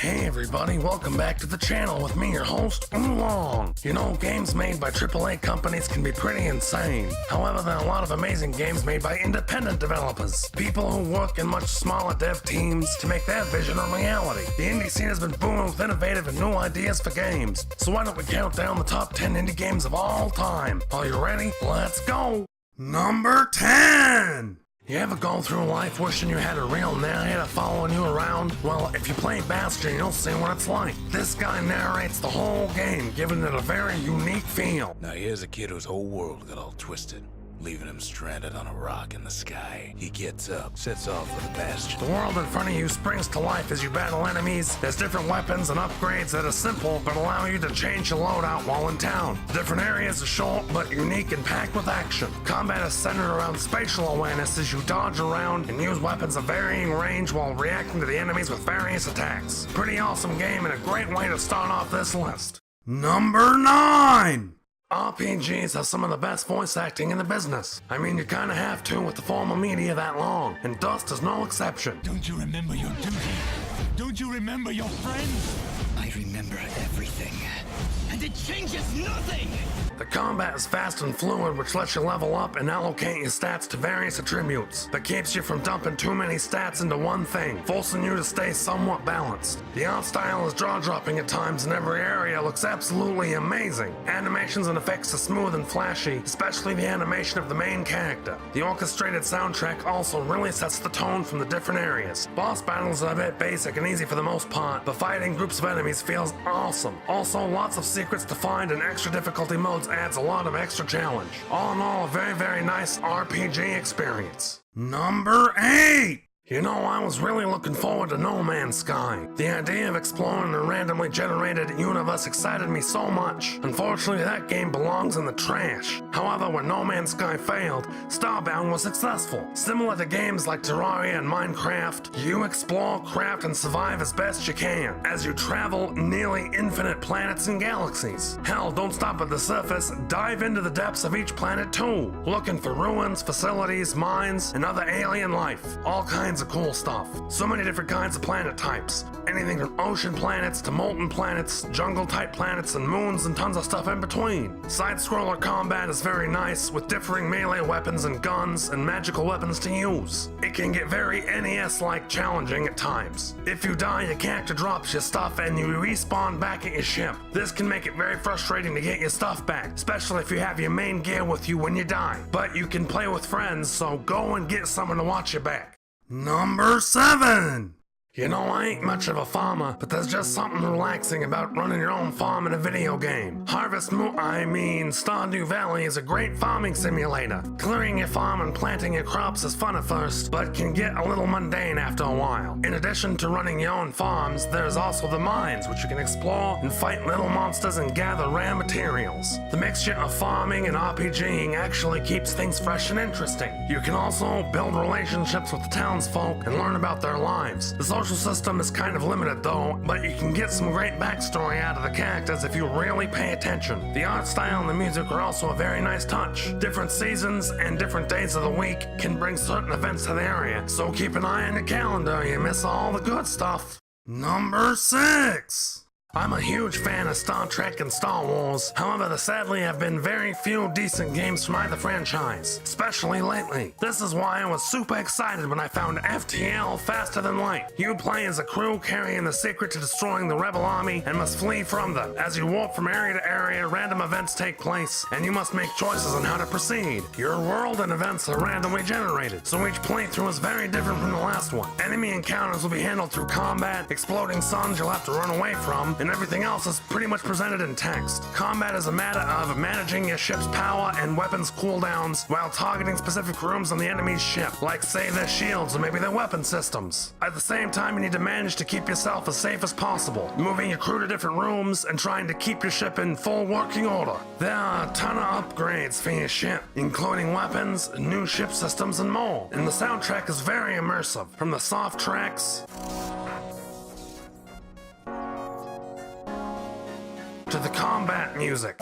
Hey everybody, welcome back to the channel with me, your host, Oolong. You know, games made by AAA companies can be pretty insane. However, there are a lot of amazing games made by independent developers. People who work in much smaller dev teams to make their vision a reality. The indie scene has been booming with innovative and new ideas for games. So why don't we count down the top 10 indie games of all time? Are you ready? Let's go! Number 10! You ever go through life wishing you had a real narrator following you around? Well, if you play Bastion, you'll see what it's like. This guy narrates the whole game, giving it a very unique feel. Now here's a kid whose whole world got all twisted, leaving him stranded on a rock in the sky. He gets up, sets off for the Bastion. The world in front of you springs to life as you battle enemies. There's different weapons and upgrades that are simple, but allow you to change your loadout while in town. Different areas are short, but unique and packed with action. Combat is centered around spatial awareness as you dodge around and use weapons of varying range while reacting to the enemies with various attacks. Pretty awesome game and a great way to start off this list. Number 9! RPGs have some of the best voice acting in the business. I mean, you kinda have to with the form of media that long, and Dust is no exception. Don't you remember your duty? Don't you remember your friends? I remember everything. And it changes nothing! The combat is fast and fluid, which lets you level up and allocate your stats to various attributes, but keeps you from dumping too many stats into one thing, forcing you to stay somewhat balanced. The art style is jaw-dropping at times, and every area looks absolutely amazing. Animations and effects are smooth and flashy, especially the animation of the main character. The orchestrated soundtrack also really sets the tone from the different areas. Boss battles are a bit basic and easy for the most part, but fighting groups of enemies feels awesome. Also, lots of secrets to find and extra difficulty modes adds a lot of extra challenge. All in all, a very nice RPG experience. Number 8! You know, I was really looking forward to No Man's Sky. The idea of exploring a randomly generated universe excited me so much. Unfortunately, that game belongs in the trash. However, when No Man's Sky failed, Starbound was successful. Similar to games like Terraria and Minecraft, you explore, craft, and survive as best you can, as you travel nearly infinite planets and galaxies. Hell, don't stop at the surface, dive into the depths of each planet too, looking for ruins, facilities, mines, and other alien life. All kinds of cool stuff. So many different kinds of planet types. Anything from ocean planets to molten planets, jungle type planets, and moons, and tons of stuff in between. Side-scroller combat is very nice, with differing melee weapons and guns and magical weapons to use. It can get very NES-like challenging at times. If you die, your character drops your stuff and you respawn back at your ship. This can make it very frustrating to get your stuff back, especially if you have your main gear with you when you die. But you can play with friends, so go and get someone to watch your back. Number 7! You know, I ain't much of a farmer, but there's just something relaxing about running your own farm in a video game. Stardew Valley is a great farming simulator. Clearing your farm and planting your crops is fun at first, but can get a little mundane after a while. In addition to running your own farms, there's also the mines, which you can explore and fight little monsters and gather rare materials. The mixture of farming and RPGing actually keeps things fresh and interesting. You can also build relationships with the townsfolk and learn about their lives. The social system is kind of limited though, but you can get some great backstory out of the characters if you really pay attention. The art style and the music are also a very nice touch. Different seasons and different days of the week can bring certain events to the area, so keep an eye on the calendar, you miss all the good stuff. Number 6! I'm a huge fan of Star Trek and Star Wars, however there sadly have been very few decent games from either franchise, especially lately. This is why I was super excited when I found FTL Faster Than Light. You play as a crew carrying the secret to destroying the rebel army and must flee from them. As you warp from area to area, random events take place, and you must make choices on how to proceed. Your world and events are randomly generated, so each playthrough is very different from the last one. Enemy encounters will be handled through combat, exploding suns you'll have to run away from, and everything else is pretty much presented in text. Combat is a matter of managing your ship's power and weapons cooldowns while targeting specific rooms on the enemy's ship, like say their shields or maybe their weapon systems. At the same time, you need to manage to keep yourself as safe as possible, moving your crew to different rooms and trying to keep your ship in full working order. There are a ton of upgrades for your ship, including weapons, new ship systems, and more. And the soundtrack is very immersive, from the soft tracks to the combat music.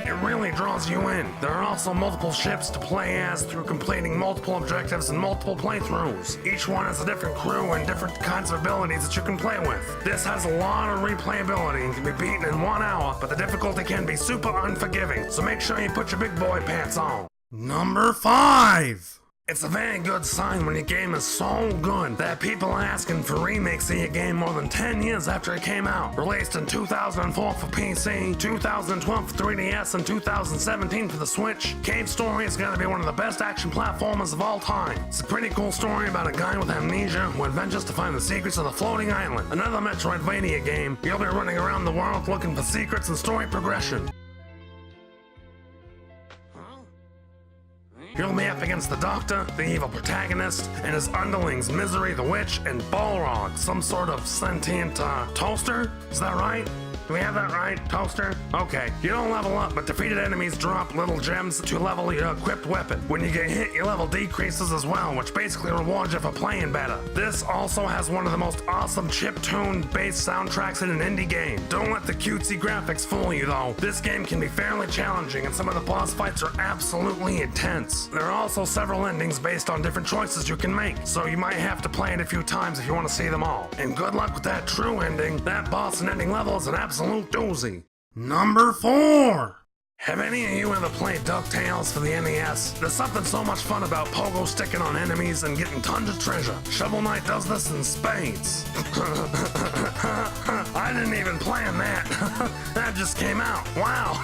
It really draws you in. There are also multiple ships to play as through completing multiple objectives and multiple playthroughs. Each one has a different crew and different kinds of abilities that you can play with. This has a lot of replayability and can be beaten in 1 hour, but the difficulty can be super unforgiving, so make sure you put your big boy pants on. Number 5! It's a very good sign when your game is so good that people are asking for remakes of your game more than 10 years after it came out. Released in 2004 for PC, 2012 for 3DS, and 2017 for the Switch, Cave Story is going to be one of the best action platformers of all time. It's a pretty cool story about a guy with amnesia who adventures to find the secrets of the floating island. Another Metroidvania game, you'll be running around the world looking for secrets and story progression. You'll be up against the Doctor, the evil protagonist, and his underlings Misery the Witch and Balrog, some sort of sentient toaster? Is that right? Do we have that right, Toaster? Okay. You don't level up, but defeated enemies drop little gems to level your equipped weapon. When you get hit, your level decreases as well, which basically rewards you for playing better. This also has one of the most awesome chiptune based soundtracks in an indie game. Don't let the cutesy graphics fool you though. This game can be fairly challenging and some of the boss fights are absolutely intense. There are also several endings based on different choices you can make, so you might have to play it a few times if you want to see them all. And good luck with that true ending. That boss and ending level is an absolute doozy. Number 4! Have any of you ever played DuckTales for the NES? There's something so much fun about pogo sticking on enemies and getting tons of treasure. Shovel Knight does this in spades. I didn't even plan that. That just came out. Wow.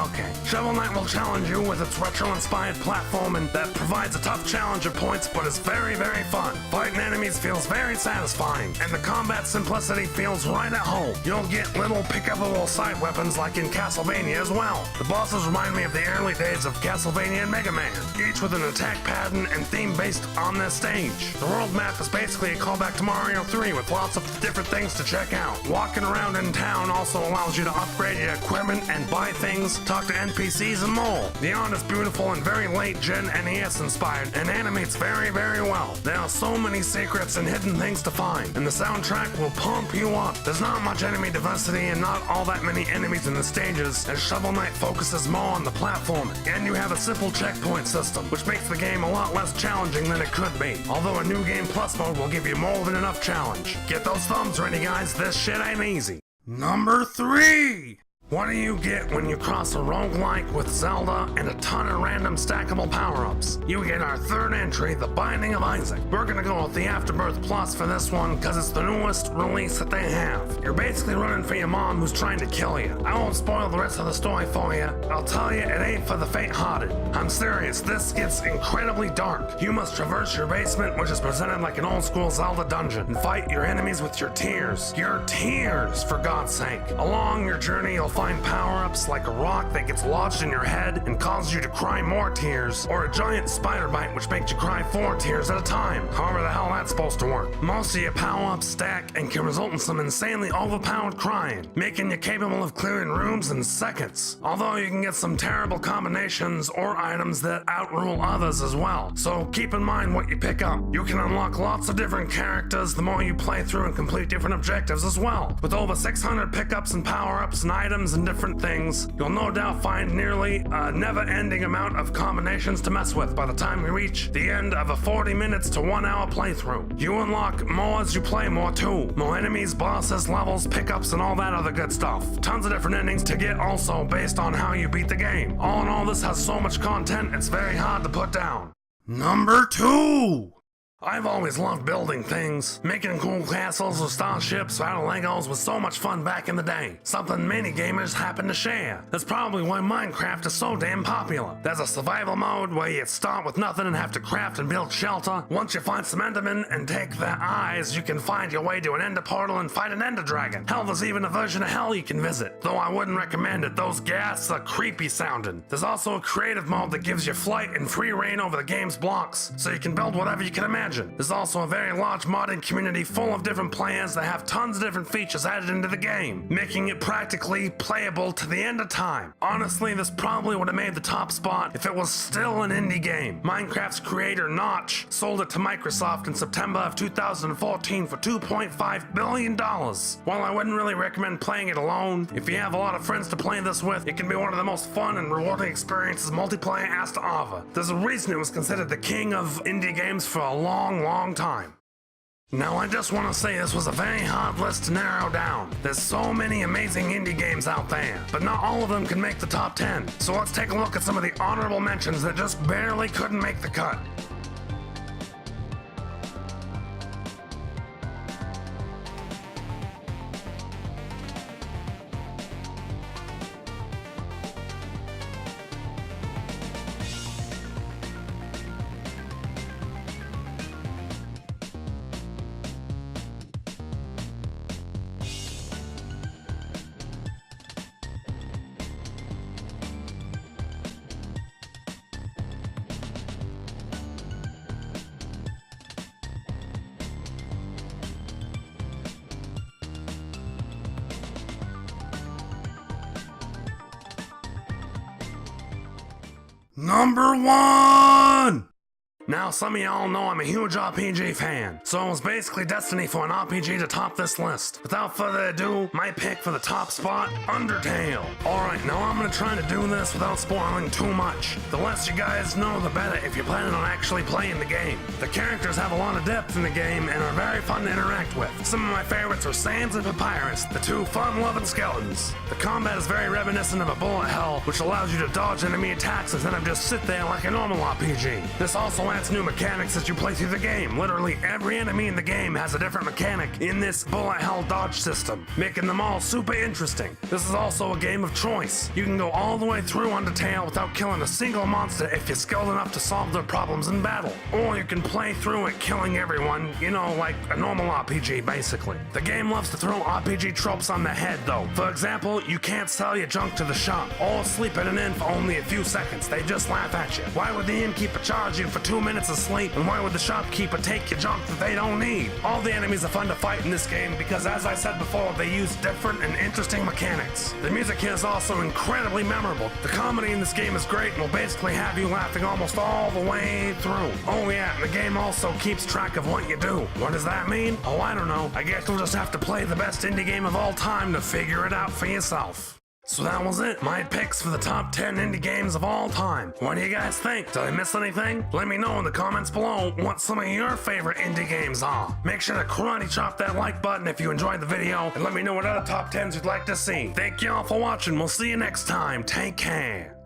Okay. Shovel Knight will challenge you with its retro-inspired platforming that provides a tough challenge at points, but is very, very fun. Fighting enemies feels very satisfying, and the combat simplicity feels right at home. You'll get little pick-upable side weapons like in Castlevania as well. The bosses remind me of the early days of Castlevania and Mega Man, each with an attack pattern and theme based on their stage. The world map is basically a callback to Mario 3 with lots of different things to check out. Walking around in town also allows you to upgrade your equipment and buy things, talk to NPCs and more. The art is beautiful and very late-gen NES inspired and animates very, very well. There are so many secrets and hidden things to find, and the soundtrack will pump you up. There's not much enemy diversity and not all that many enemies in the stages, as Shovel Knight focuses more on the platforming, and you have a simple checkpoint system, which makes the game a lot less challenging than it could be, although a new game plus mode will give you more than enough challenge. Get those thumbs ready guys, this shit ain't easy. Number 3! What do you get when you cross a roguelike with Zelda and a ton of random stackable power-ups? You get our third entry, The Binding of Isaac. We're gonna go with the Afterbirth Plus for this one because it's the newest release that they have. You're basically running for your mom who's trying to kill you. I won't spoil the rest of the story for you. I'll tell you, it ain't for the faint-hearted. I'm serious, this gets incredibly dark. You must traverse your basement, which is presented like an old-school Zelda dungeon, and fight your enemies with your tears. Your tears, for God's sake. Along your journey, you'll find power-ups like a rock that gets lodged in your head and causes you to cry more tears, or a giant spider bite which makes you cry 4 tears at a time, however the hell that's supposed to work. Most of your power-ups stack and can result in some insanely overpowered crying, making you capable of clearing rooms in seconds, although you can get some terrible combinations or items that outrule others as well, so keep in mind what you pick up. You can unlock lots of different characters the more you play through and complete different objectives as well. With over 600 pickups and power-ups and items and different things, you'll no doubt find nearly a never-ending amount of combinations to mess with by the time you reach the end of a 40 minutes to 1 hour playthrough. You unlock more as you play more too. More enemies, bosses, levels, pickups, and all that other good stuff. Tons of different endings to get also based on how you beat the game. All in all, this has so much content, it's very hard to put down. Number 2! I've always loved building things. Making cool castles or starships out of Legos was so much fun back in the day. Something many gamers happen to share. That's probably why Minecraft is so damn popular. There's a survival mode where you start with nothing and have to craft and build shelter. Once you find some endermen and take their eyes, you can find your way to an ender portal and fight an ender dragon. Hell, there's even a version of hell you can visit. Though I wouldn't recommend it, those ghasts are creepy sounding. There's also a creative mode that gives you flight and free reign over the game's blocks, so you can build whatever you can imagine imagine. There's also a very large modding community full of different players that have tons of different features added into the game, making it practically playable to the end of time. Honestly, this probably would have made the top spot if it was still an indie game. Minecraft's creator, Notch, sold it to Microsoft in September of 2014 for $2.5 billion. While I wouldn't really recommend playing it alone, if you have a lot of friends to play this with, it can be one of the most fun and rewarding experiences multiplayer has to offer. There's a reason it was considered the king of indie games for a long, long time. Now, I just want to say this was a very hard list to narrow down. There's so many amazing indie games out there, but not all of them can make the top 10. So let's take a look at some of the honorable mentions that just barely couldn't make the cut. Number 1! Now, some of y'all know I'm a huge RPG fan, so it was basically destiny for an RPG to top this list. Without further ado, my pick for the top spot, Undertale. Alright, now I'm gonna try to do this without spoiling too much. The less you guys know, the better if you're planning on actually playing the game. The characters have a lot of depth in the game and are very fun to interact with. Some of my favorites are Sans and Papyrus, the two fun-loving skeletons. The combat is very reminiscent of a bullet hell, which allows you to dodge enemy attacks instead of just sit there like a normal RPG. This also adds new mechanics as you play through the game. Literally every enemy in the game has a different mechanic in this bullet hell dodge system, making them all super interesting. This is also a game of choice. You can go all the way through Undertale without killing a single monster if you're skilled enough to solve their problems in battle. Or you can play through it killing everyone, you know, like a normal RPG basically. The game loves to throw RPG tropes on the head though. For example, you can't sell your junk to the shop or sleep at an inn for only a few seconds. They just laugh at you. Why would the innkeeper charge you for 2 minutes of sleep, and why would the shopkeeper take your junk that they don't need? All the enemies are fun to fight in this game because, as I said before, they use different and interesting mechanics. The music here is also incredibly memorable. The comedy in this game is great and will basically have you laughing almost all the way through. Oh yeah, and the game also keeps track of what you do. What does that mean? Oh, I don't know. I guess you'll just have to play the best indie game of all time to figure it out for yourself. So that was it, my picks for the top 10 indie games of all time. What do you guys think? Did I miss anything? Let me know in the comments below what some of your favorite indie games are. Make sure to karate chop that like button if you enjoyed the video, and let me know what other top 10s you'd like to see. Thank y'all for watching, we'll see you next time, take care.